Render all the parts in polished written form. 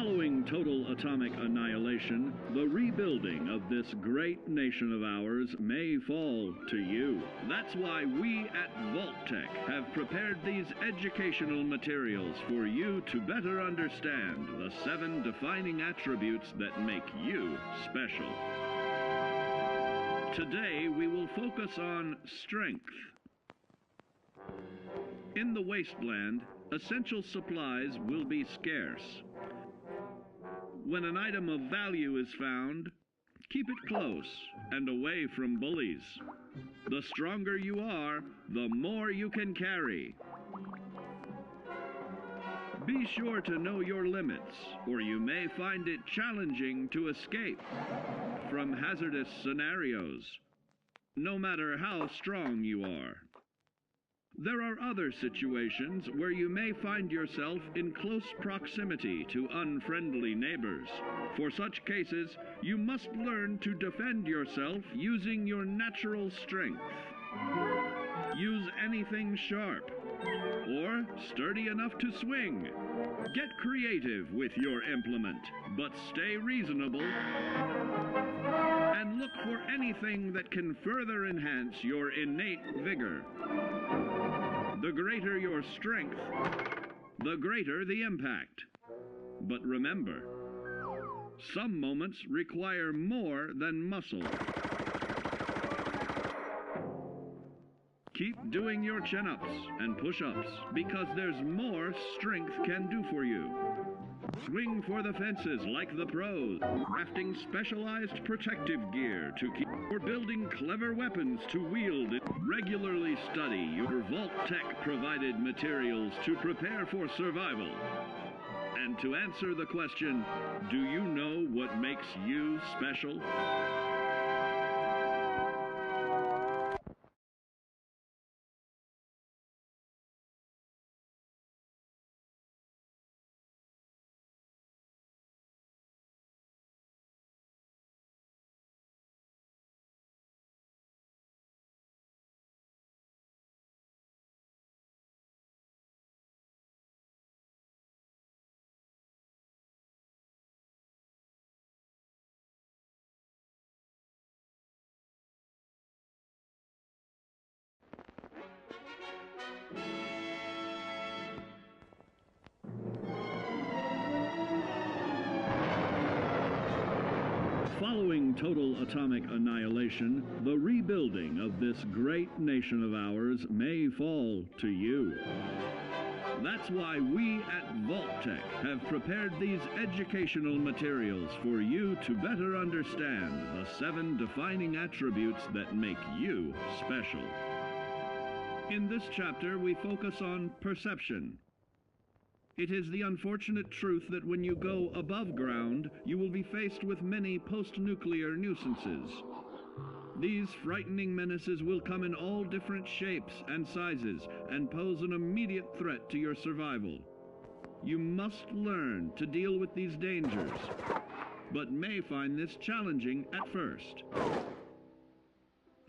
Following total atomic annihilation, the rebuilding of this great nation of ours may fall to you. That's why we at Vault-Tec have prepared these educational materials for you to better understand the 7 defining attributes that make you special. Today, we will focus on strength. In the wasteland, essential supplies will be scarce. When an item of value is found, keep it close and away from bullies. The stronger you are, the more you can carry. Be sure to know your limits, or you may find it challenging to escape from hazardous scenarios, no matter how strong you are. There are other situations where you may find yourself in close proximity to unfriendly neighbors. For such cases, you must learn to defend yourself using your natural strength. Use anything sharp or sturdy enough to swing. Get creative with your implement, but stay reasonable and look for anything that can further enhance your innate vigor. The greater your strength, the greater the impact. But remember, some moments require more than muscle. Keep doing your chin-ups and push-ups because there's more strength can do for you. Swing for the fences like the pros, crafting specialized protective gear to keep, or building clever weapons to wield. Regularly study your Vault-Tec provided materials to prepare for survival. And to answer the question, do you know what makes you special? Following total atomic annihilation, the rebuilding of this great nation of ours may fall to you. That's why we at Vault-Tec have prepared these educational materials for you to better understand the 7 defining attributes that make you special. In this chapter, we focus on perception. It is the unfortunate truth that when you go above ground, you will be faced with many post-nuclear nuisances. These frightening menaces will come in all different shapes and sizes and pose an immediate threat to your survival. You must learn to deal with these dangers, but may find this challenging at first.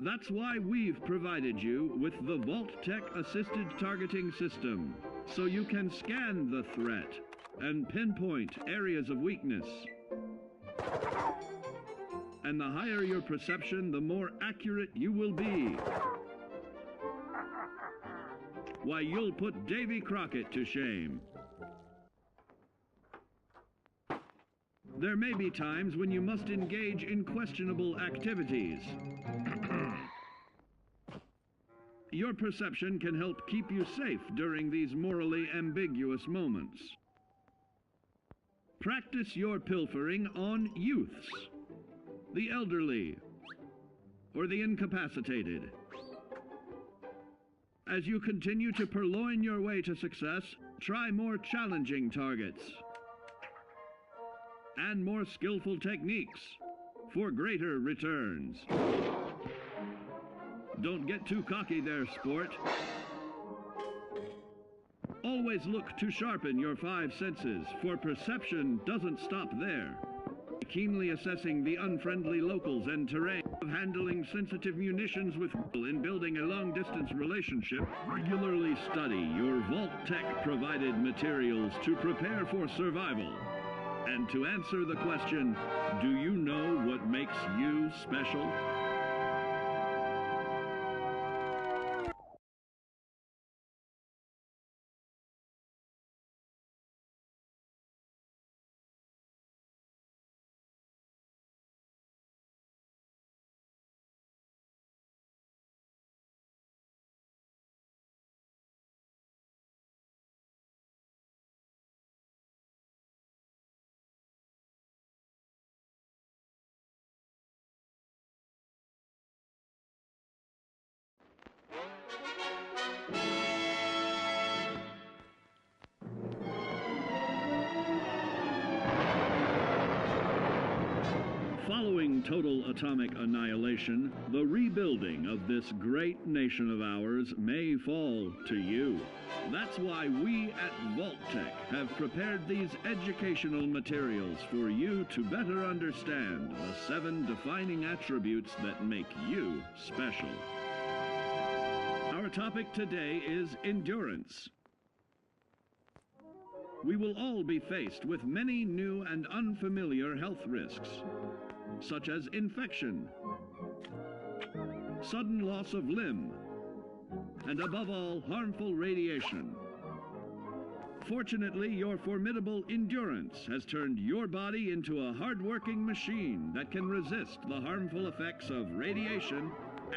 That's why we've provided you with the Vault-Tec Assisted Targeting System, so you can scan the threat and pinpoint areas of weakness. And the higher your perception, the more accurate you will be. Why, you'll put Davy Crockett to shame. There may be times when you must engage in questionable activities. Your perception can help keep you safe during these morally ambiguous moments. Practice your pilfering on youths, the elderly, or the incapacitated. As you continue to purloin your way to success, try more challenging targets and more skillful techniques for greater returns. Don't get too cocky there, sport. Always look to sharpen your 5 senses, for perception doesn't stop there. Keenly assessing the unfriendly locals and terrain, handling sensitive munitions with in building a long-distance relationship. Regularly study your Vault-Tec provided materials to prepare for survival. And to answer the question, do you know what makes you special? Following total atomic annihilation, the rebuilding of this great nation of ours may fall to you. That's why we at Vault-Tec have prepared these educational materials for you to better understand the 7 defining attributes that make you special. Our topic today is endurance. We will all be faced with many new and unfamiliar health risks, such as infection, sudden loss of limb, and above all, harmful radiation. Fortunately, your formidable endurance has turned your body into a hard-working machine that can resist the harmful effects of radiation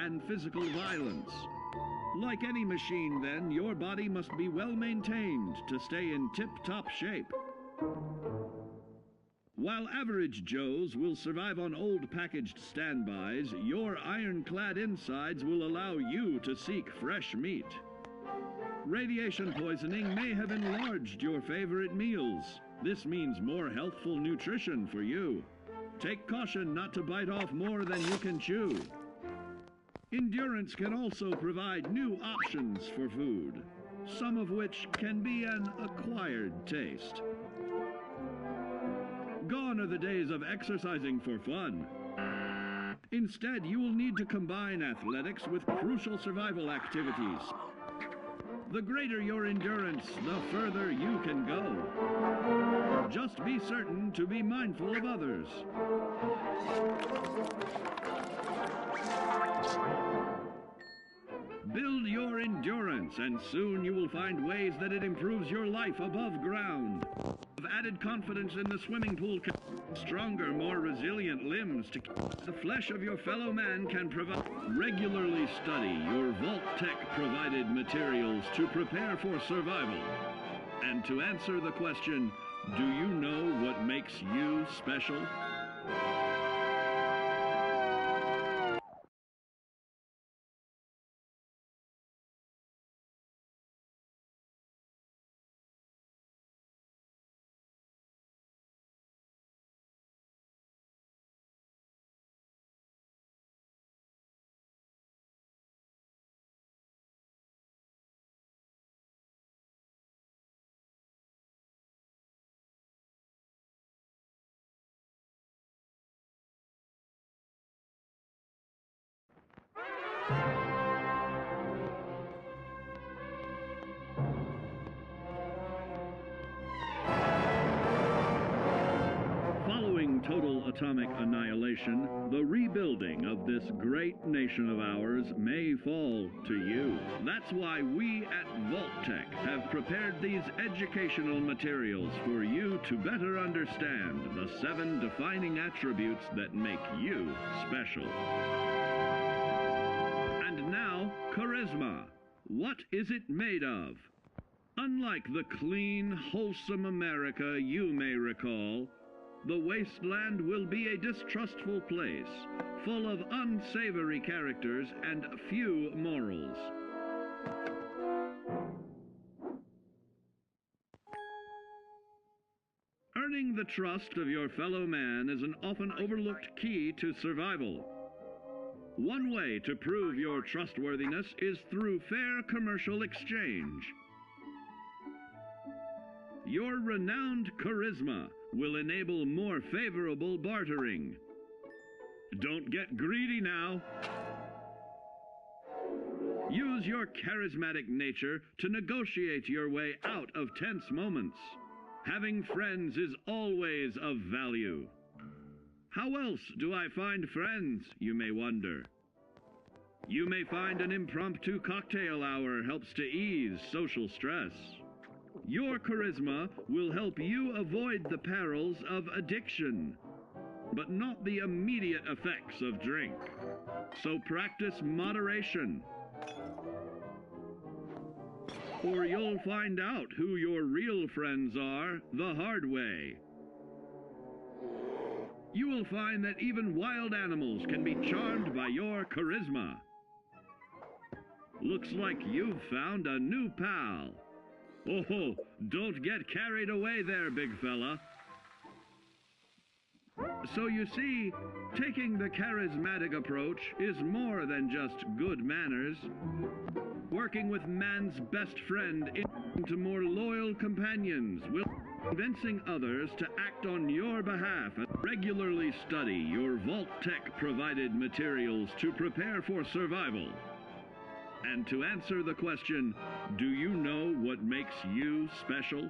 and physical violence. Like any machine, then, your body must be well maintained to stay in tip-top shape. While average Joes will survive on old packaged standbys, your ironclad insides will allow you to seek fresh meat. Radiation poisoning may have enlarged your favorite meals. This means more healthful nutrition for you. Take caution not to bite off more than you can chew. Endurance can also provide new options for food, some of which can be an acquired taste. Gone are the days of exercising for fun. Instead, you will need to combine athletics with crucial survival activities. The greater your endurance, the further you can go. Just be certain to be mindful of others. Build your endurance, and soon you will find ways that it improves your life above ground. Added confidence in the swimming pool, stronger, more resilient limbs to the flesh of your fellow man can provide. Regularly study your Vault-Tec provided materials to prepare for survival. And to answer the question, do you know what makes you special? Following total atomic annihilation, the rebuilding of this great nation of ours may fall to you. That's why we at Vault-Tec have prepared these educational materials for you to better understand the 7 defining attributes that make you special. And now, charisma. What is it made of? Unlike the clean, wholesome America you may recall, the wasteland will be a distrustful place, full of unsavory characters and few morals. Earning the trust of your fellow man is an often overlooked key to survival. One way to prove your trustworthiness is through fair commercial exchange. Your renowned charisma will enable more favorable bartering. Don't get greedy now. Use your charismatic nature to negotiate your way out of tense moments. Having friends is always of value. How else do I find friends, you may wonder? You may find an impromptu cocktail hour helps to ease social stress. Your charisma will help you avoid the perils of addiction, but not the immediate effects of drink. So practice moderation, or you'll find out who your real friends are the hard way. You will find that even wild animals can be charmed by your charisma. Looks like you've found a new pal. Oh, don't get carried away there, big fella. So you see, taking the charismatic approach is more than just good manners. Working with man's best friend into more loyal companions will convincing others to act on your behalf. Regularly study your Vault-Tec provided materials to prepare for survival. And to answer the question, do you know what makes you special?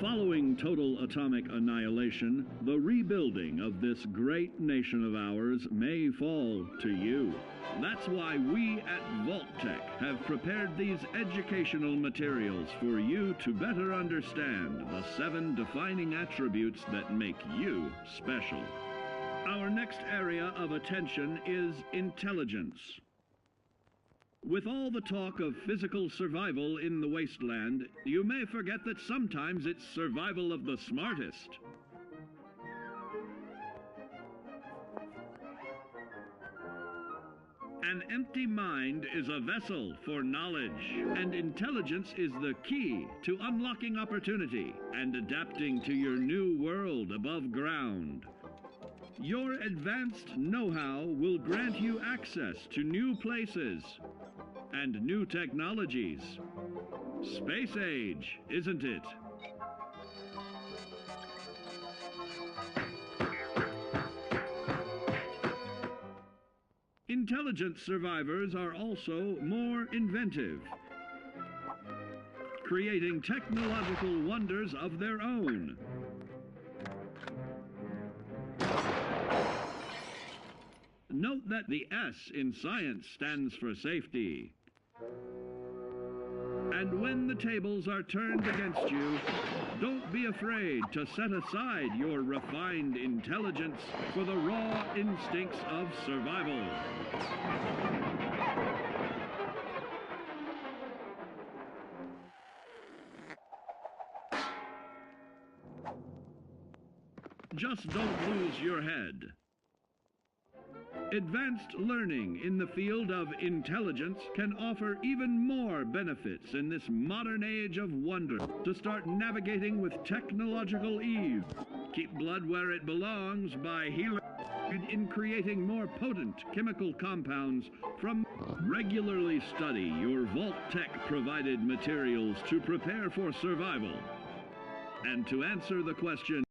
Following total atomic annihilation, the rebuilding of this great nation of ours may fall to you. That's why we at Vault-Tec have prepared these educational materials for you to better understand the 7 defining attributes that make you special. Our next area of attention is intelligence. With all the talk of physical survival in the wasteland, you may forget that sometimes it's survival of the smartest. An empty mind is a vessel for knowledge, and intelligence is the key to unlocking opportunity and adapting to your new world above ground. Your advanced know-how will grant you access to new places and new technologies. Space age, isn't it? Intelligent survivors are also more inventive, creating technological wonders of their own. Note that the S in science stands for safety. And when the tables are turned against you, don't be afraid to set aside your refined intelligence for the raw instincts of survival. Just don't lose your head. Advanced learning in the field of intelligence can offer even more benefits in this modern age of wonder. To start navigating with technological ease, keep blood where it belongs by healing in creating more potent chemical compounds from. Regularly study your Vault-Tec provided materials to prepare for survival. And to answer the question,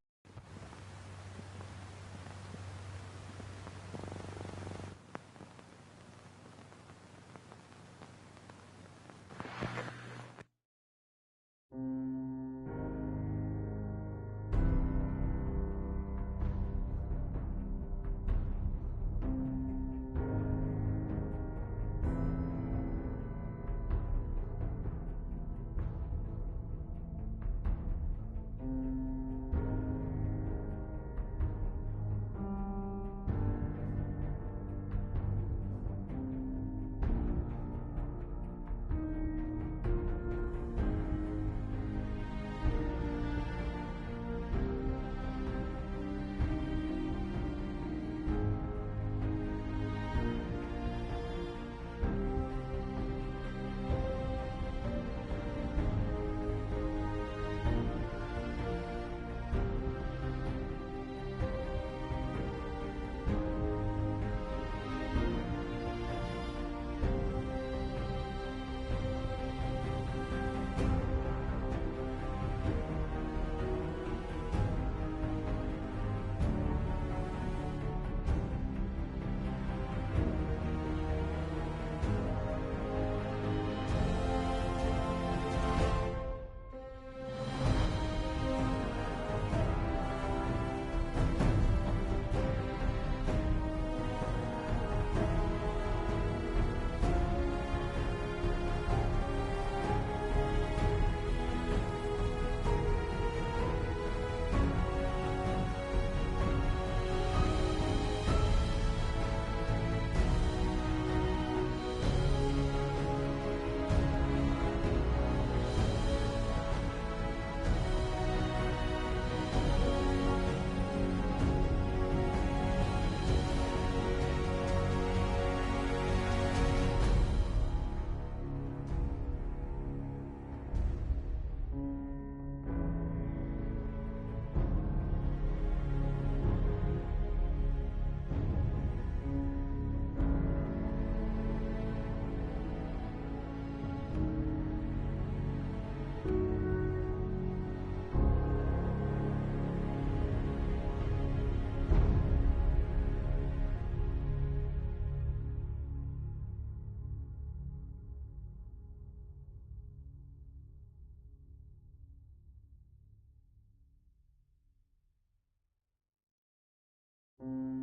you.